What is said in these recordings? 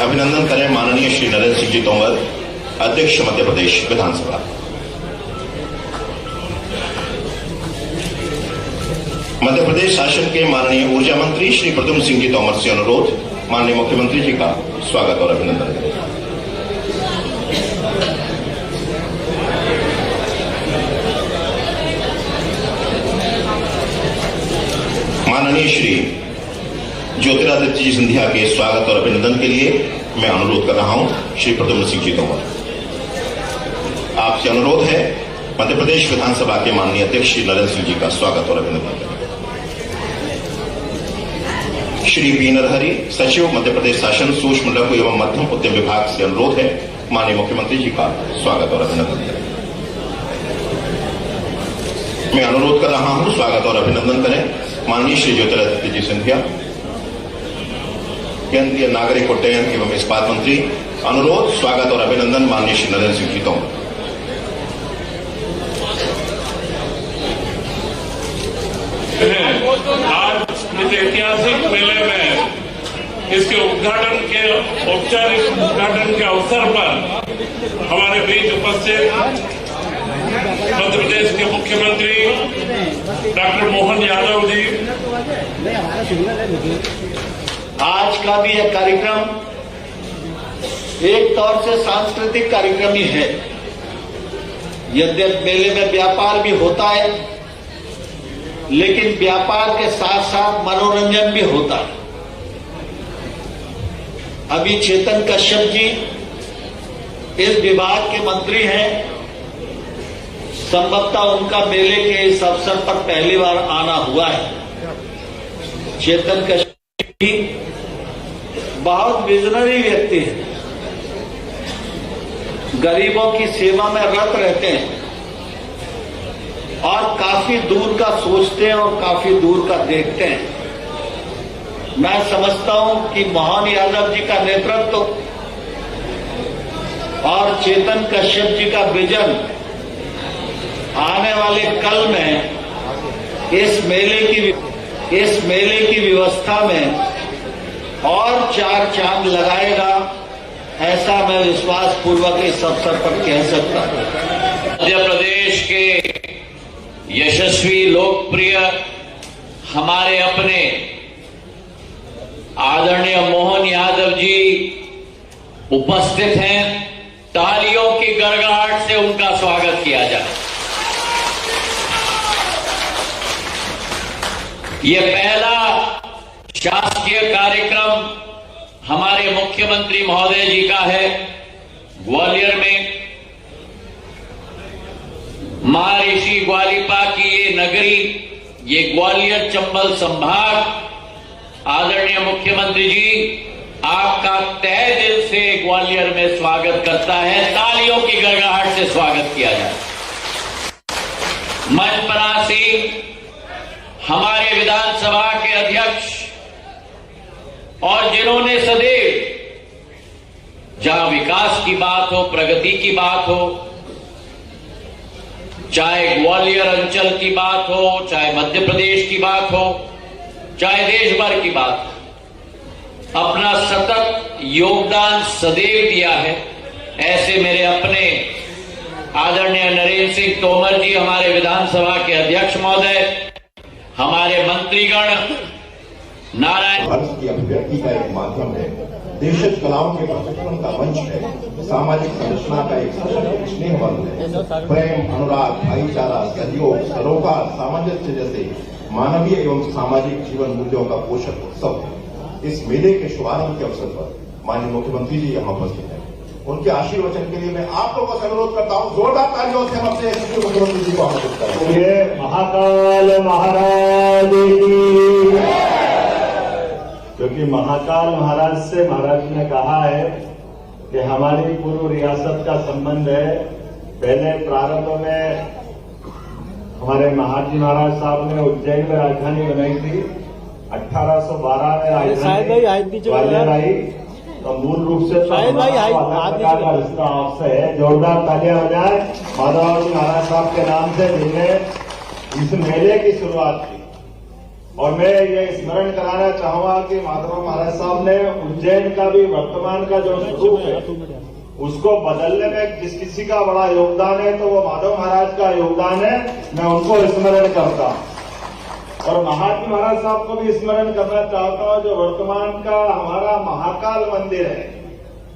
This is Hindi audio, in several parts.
अभिनंदन करें माननीय श्री नरेंद्र सिंह जी तोमर, अध्यक्ष मध्य प्रदेश विधानसभा। मध्य प्रदेश शासन के माननीय ऊर्जा मंत्री श्री प्रद्युम्न सिंह जी तोमर से अनुरोध, माननीय मुख्यमंत्री जी का स्वागत और अभिनंदन करें। माननीय श्री ज्योतिरादित्य जी सिंधिया के स्वागत और अभिनंदन के लिए मैं अनुरोध कर रहा हूं श्री प्रद्युम्न सिंह जी तोमर। आपसे अनुरोध है मध्य प्रदेश विधानसभा के माननीय अध्यक्ष श्री नरेंद्र सिंह जी का स्वागत और अभिनंदन करें। श्री बी नरहरि, सचिव मध्य प्रदेश शासन सूक्ष्म लघु एवं मध्यम उद्यम विभाग से अनुरोध है माननीय मुख्यमंत्री जी का स्वागत और अभिनंदन करें। मैं अनुरोध कर रहा हूं स्वागत और अभिनंदन करें माननीय श्री ज्योतिरादित्य जी सिंधिया, केंद्रीय नागरिक उड्डयन एवं इस्पात मंत्री। अनुरोध, स्वागत और अभिनंदन माननीय श्री नरेंद्र सिंह जी तोमर। आज इस ऐतिहासिक मेले में इसके उद्घाटन के औपचारिक उद्घाटन के अवसर पर हमारे बीच उपस्थित मध्य प्रदेश के मुख्यमंत्री डॉक्टर मोहन यादव जी। आज का भी यह कार्यक्रम एक तौर से सांस्कृतिक कार्यक्रम ही है। यद्यपि मेले में व्यापार भी होता है, लेकिन व्यापार के साथ साथ मनोरंजन भी होता है। अभी चेतन कश्यप जी इस विभाग के मंत्री हैं। संभवतः उनका मेले के इस अवसर पर पहली बार आना हुआ है। चेतन कश्यप जी बहुत विजनरी व्यक्ति हैं, गरीबों की सेवा में रत रहते हैं और काफी दूर का सोचते हैं और काफी दूर का देखते हैं। मैं समझता हूं कि मोहन यादव जी का नेतृत्व और चेतन कश्यप जी का विजन आने वाले कल में इस मेले की व्यवस्था में और चार चांद लगाएगा, ऐसा मैं विश्वास पूर्वक इस अवसर पर कह सकता हूं। मध्य प्रदेश के यशस्वी लोकप्रिय हमारे अपने आदरणीय मोहन यादव जी उपस्थित हैं। तालियों की गड़गड़ाहट से उनका स्वागत किया जाए। ये पहला शासकीय कार्यक्रम हमारे मुख्यमंत्री महोदय जी का है। ग्वालियर में महर्षि ग्वालिपा की ये नगरी, ये ग्वालियर चंबल संभाग, आदरणीय मुख्यमंत्री जी आपका तहे दिल से ग्वालियर में स्वागत करता है। तालियों की गड़गड़ाहट से स्वागत किया जाए। मंच पर आसीन हमारे विधानसभा के अध्यक्ष और जिन्होंने सदैव जहां विकास की बात हो, प्रगति की बात हो, चाहे ग्वालियर अंचल की बात हो, चाहे मध्य प्रदेश की बात हो, चाहे देश भर की बात हो, अपना सतत योगदान सदैव दिया है। ऐसे मेरे अपने आदरणीय नरेंद्र सिंह तोमर जी, हमारे विधानसभा के अध्यक्ष महोदय, हमारे मंत्रीगण, नारायण अर्थ की अभिव्यक्ति का एक माध्यम है, देशज कलाओं के प्रदर्शन का मंच है, सामाजिक संरचना का एक सशक्त स्नेह बंध है। प्रेम, अनुराग, भाईचारा, सहयोग, सरोकार, सामंजस्य जैसे मानवीय एवं सामाजिक जीवन मूल्यों का पोषक उत्सव है। इस मेले के शुभारंभ के अवसर पर माननीय मुख्यमंत्री जी यहाँ उपस्थित हैं। उनके आशीर्वचन के लिए मैं आप लोगों से अनुरोध करता हूँ, जोरदार तालियों से हम अपने मुख्यमंत्री जी को आमंत्रित करते हैं। ये महाकाल महाराज की, क्योंकि महाकाल महाराज से महाराज ने कहा है कि हमारी पूर्व रियासत का संबंध है। पहले प्रारंभ में हमारे महाजी महाराज साहब ने उज्जैन में राजधानी बनाई थी। 1812 में राजधानी ग्वालियर आई, तो मूल रूप से प्रकार का रिश्ता आपसे है। जोरदार तालियां बजाएं माधव जी महाराज साहब के नाम से, जिन्हें इस मेले की शुरुआत की। और मैं ये स्मरण कराना चाहूंगा कि माधव महाराज साहब ने उज्जैन का भी वर्तमान का जो स्वरूप है उसको बदलने में जिस किसी का बड़ा योगदान है तो वो माधव महाराज का योगदान है। मैं उनको स्मरण करता हूं और महात्मा महाराज साहब को भी स्मरण करना चाहता हूं। जो वर्तमान का हमारा महाकाल मंदिर है,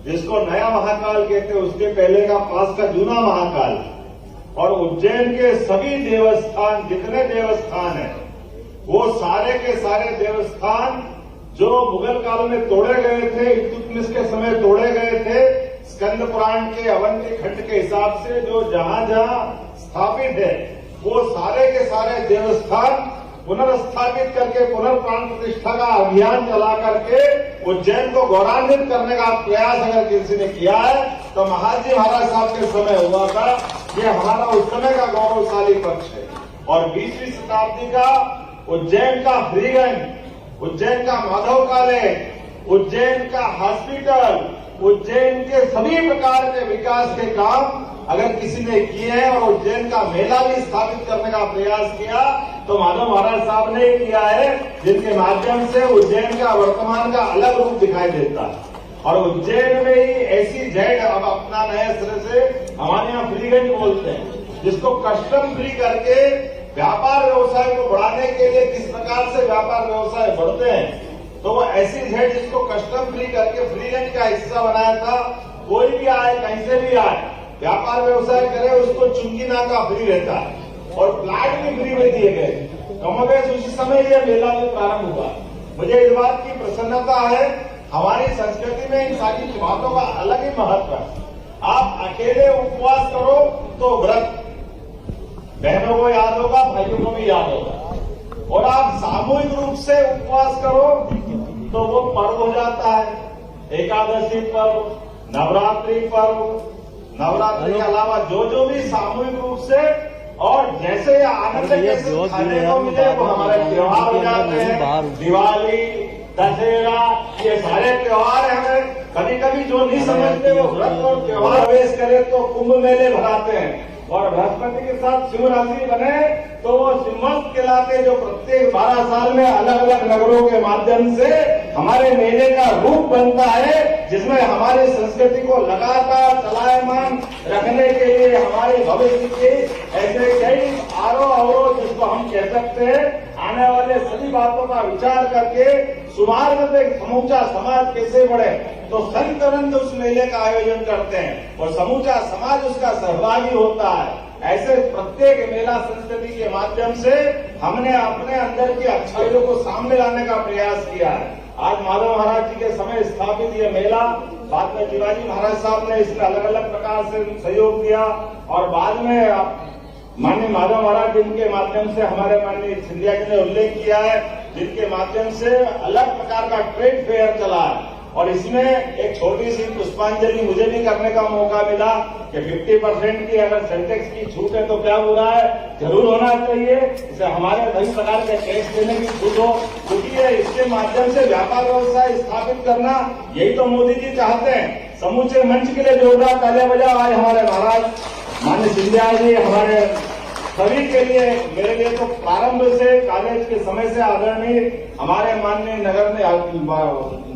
जिसको नया महाकाल कहते हैं, उसके पहले का पास का जूना महाकाल, और उज्जैन के सभी देवस्थान, जितने देवस्थान हैं, वो सारे के सारे देवस्थान जो मुगल काल में तोड़े गए थे, इल्तुतमिश के समय तोड़े गए थे, स्कंद पुराण के अवंती खंड के हिसाब से जो जहां जहां स्थापित है, वो सारे के सारे देवस्थान पुनर्स्थापित करके पुनर्प्राण प्रतिष्ठा का अभियान चला करके उज्जैन को गौरवान्वित करने का प्रयास अगर किसी ने किया है तो महाजी महाराज साहब के समय हुआ था। ये हमारा उस समय का गौरवशाली पक्ष है। और 20वीं शताब्दी का उज्जैन का फ्रीगंज, उज्जैन का माधव कॉलेज, उज्जैन का हॉस्पिटल, उज्जैन के सभी प्रकार के विकास के काम अगर किसी ने किए हैं और उज्जैन का मेला भी स्थापित करने का प्रयास किया तो माधव महाराज साहब ने किया है, जिनके माध्यम से उज्जैन का वर्तमान का अलग रूप दिखाई देता है। और उज्जैन में ही ऐसी जेड अब अपना नए सिरे से हमारे यहाँ फ्रीगंज बोलते हैं, जिसको कस्टम फ्री करके व्यापार व्यवसाय को बढ़ाने के लिए किस प्रकार से व्यापार व्यवसाय बढ़ते हैं, तो वो ऐसी जेड जिसको कस्टम फ्री करके फ्रीगंज का हिस्सा बनाया था। कोई भी आए, कहीं से भी आए, व्यापार व्यवसाय करे, उसको चुंगी नाका फ्री रहता है और प्लाट भी फ्री में दिए गए। कमोबेश उसी समय यह मेला भी प्रारंभ हुआ। मुझे इस बात की प्रसन्नता है, हमारी संस्कृति में इन सारी बातों का अलग ही महत्व है। आप अकेले उपवास करो तो व्रत बहनों को याद होगा, भाइयों को भी याद होगा, और आप सामूहिक रूप से उपवास करो तो वो पर्व हो जाता है। एकादशी पर्व, नवरात्रि पर्व, नवरात्रि के अलावा जो भी सामूहिक रूप से और जैसे आनंद के खाने को मिले वो हमारे त्योहार हो जाते हैं। दिवाली, दशहरा, ये सारे त्योहार हमें कभी कभी जो नहीं समझते वो व्रत और त्योहार प्रवेश करे तो कुंभ मेले भराते हैं। और बृहस्पति के साथ सिंह राशि बने तो वो सिंहस्थ कहलाते, जो प्रत्येक 12 साल में अलग अलग नगरों के माध्यम से हमारे मेले का रूप बनता है, जिसमें हमारी संस्कृति को लगातार चलायमान रखने के लिए हमारे भविष्य के ऐसे कई आरोह अवरोध, जिसको हम कह सकते हैं, आने वाले सभी बातों का विचार करके सुमार्ग से समूचा समाज कैसे बढ़े, तो संत अनंत उस मेले का आयोजन करते हैं और समूचा समाज उसका सहभागी होता है। ऐसे प्रत्येक मेला संस्कृति के माध्यम से हमने अपने अंदर की अच्छाइयों को सामने लाने का प्रयास किया है। आज माधव महाराज जी के समय स्थापित ये मेला, बाद में शिवाजी महाराज साहब ने इसमें अलग अलग प्रकार से सहयोग दिया और बाद में माननीय माधव महाराज जिनके माध्यम से हमारे माननीय सिंधिया जी ने उल्लेख किया है, जिनके माध्यम से अलग प्रकार का ट्रेड फेयर चला है। और इसमें एक छोटी सी पुष्पांजलि मुझे भी करने का मौका मिला कि 50% की अगर सेंटेक्स की छूट है तो क्या बुरा है, जरूर होना चाहिए। इसे हमारे सभी प्रकार के टैक्स देने की छूट हो, क्योंकि इसके माध्यम से व्यापार व्यवसाय स्थापित करना, यही तो मोदी जी चाहते हैं। समूचे मंच के लिए जोरदार तालियां बजाओ। आज हमारे महाराज माननीय सिंधिया जी हमारे सभी के लिए, मेरे लिए तो प्रारंभ से कॉलेज के समय से आदरणीय हमारे माननीय नगर में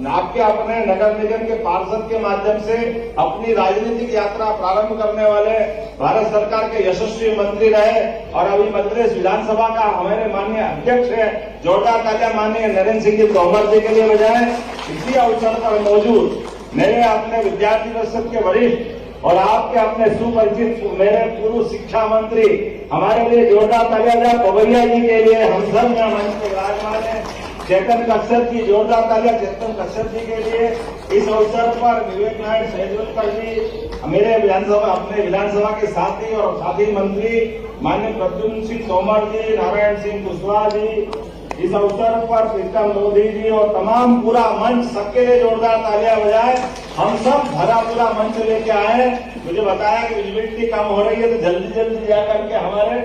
आपके अपने नगर निगम के पार्षद के माध्यम से अपनी राजनीतिक यात्रा प्रारंभ करने वाले भारत सरकार के यशस्वी मंत्री रहे और अभी मद्रास विधानसभा का हमारे माननीय अध्यक्ष है। जोरदार तालियां माननीय नरेंद्र सिंह जी तोमर जी के लिए बजाएं। इसी अवसर पर मौजूद मेरे अपने विद्यार्थी परिषद के वरिष्ठ और आपके अपने सुपरिचित मेरे पूर्व शिक्षा मंत्री, हमारे लिए जोरदार तालियां बजाएं पवैया जी के लिए। हम सब में मंच पे विराजमान है। चेतन कश्यप जी, जोरदार तालियां चेतन कश्यप जी के लिए। इस अवसर पर विवेक नारायण सहजोलकर जी, मेरे विधानसभा अपने विधानसभा के साथी और साथी मंत्री माननीय प्रद्युम्न सिंह तोमर जी, नारायण सिंह कुशवाहा जी, इस अवसर पर प्रीतम मोदी जी और तमाम पूरा मंच, सबके लिए जोरदार तालियां बजाएं। हम सब भरा पूरा मंच लेके आए। मुझे बताया कि विजिबिलिटी कम हो रही है तो जल्दी जल्दी जाकर के हमारे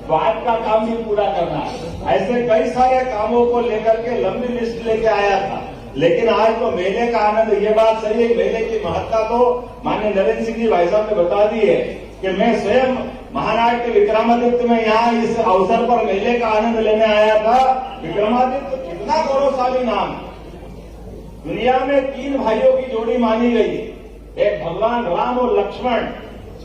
बात का काम भी पूरा करना है। ऐसे कई सारे कामों को लेकर के लंबी लिस्ट लेके आया था, लेकिन आज तो मेले का आनंद, ये बात सही है, मेले की महत्ता तो माननीय नरेंद्र सिंह जी भाई साहब ने बता दी है कि मैं स्वयं महानाट्य विक्रमादित्य में यहाँ इस अवसर पर मेले का आनंद लेने आया था। विक्रमादित्य कितना गौरवशाली नाम है। दुनिया में 3 भाइयों की जोड़ी मानी गई, एक भगवान राम और लक्ष्मण,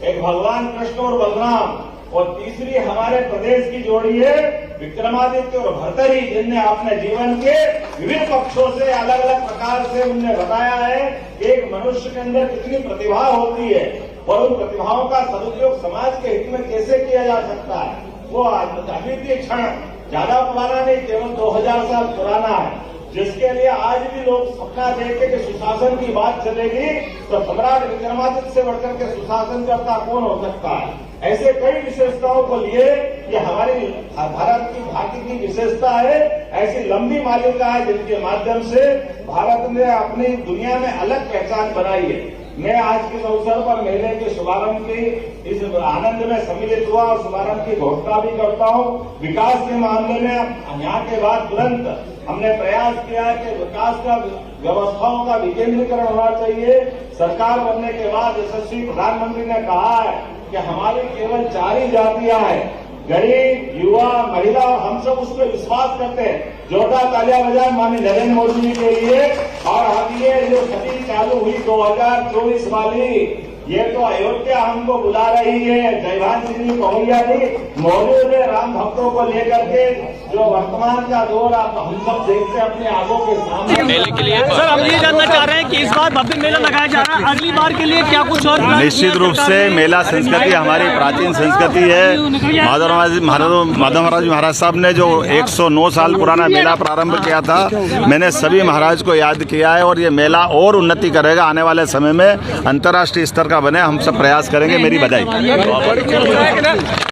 एक भगवान कृष्ण और बलराम, और तीसरी हमारे प्रदेश की जोड़ी है विक्रमादित्य और भर्तरी, जिनने अपने जीवन के विभिन्न पक्षों से अलग अलग प्रकार से उनने बताया है कि एक मनुष्य के अंदर कितनी प्रतिभा होती है और उन प्रतिभाओं का सदुपयोग समाज के हित में कैसे किया जा सकता है। वो अद्वितीय क्षण ज्यादा पुराना नहीं, केवल 2000 साल पुराना है, जिसके लिए आज भी लोग सपना देखते कि सुशासन की बात चलेगी तो सम्राट विक्रमादित्य से बढ़कर के सुशासन करता कौन हो सकता है। ऐसे कई विशेषताओं को लिए ये हमारी भारत की भाग्य की विशेषता है। ऐसी लंबी मालिका है जिनके माध्यम से भारत ने अपनी दुनिया में अलग पहचान बनाई है। मैं आज के अवसर पर मेले के शुभारंभ की इस आनंद में सम्मिलित हुआ और शुभारंभ की घोषणा भी करता हूं। विकास के मामले में यहाँ के बाद तुरंत हमने प्रयास किया है कि विकास का व्यवस्थाओं का विकेंद्रीकरण होना चाहिए। सरकार बनने के बाद यशस्वी प्रधानमंत्री ने कहा है कि हमारी केवल 4 ही जातियां हैं, गरीब, युवा, महिला, और हम सब उस पर विश्वास करते हैं। जोरदार तालियां बजाएं माननीय नरेंद्र मोदी जी के लिए। और अब ये जो सदी चालू हुई 2024 वाली, ये तो अयोध्या हमको बुला रही है। जयभान सिंह जी पहुंचा जी मौजूद है राम भक्तों को लेकर के। जो वर्तमान का दौर आप हम सब देखते हैं अपने आंखों के सामने। मेले के लिए सर हम ये जानना चाह रहे हैं कि इस बार भव्य मेला लगाया जा रहा है, अगली बार के लिए क्या कुछ और? निश्चित रूप से मेला संस्कृति हमारी प्राचीन संस्कृति है। माधव महाराज साहब ने जो 109 साल पुराना मेला प्रारंभ किया था, मैंने सभी महाराज को याद किया है और ये मेला और उन्नति करेगा। आने वाले समय में अंतर्राष्ट्रीय स्तर का बने, हम सब प्रयास करेंगे। मेरी बधाई।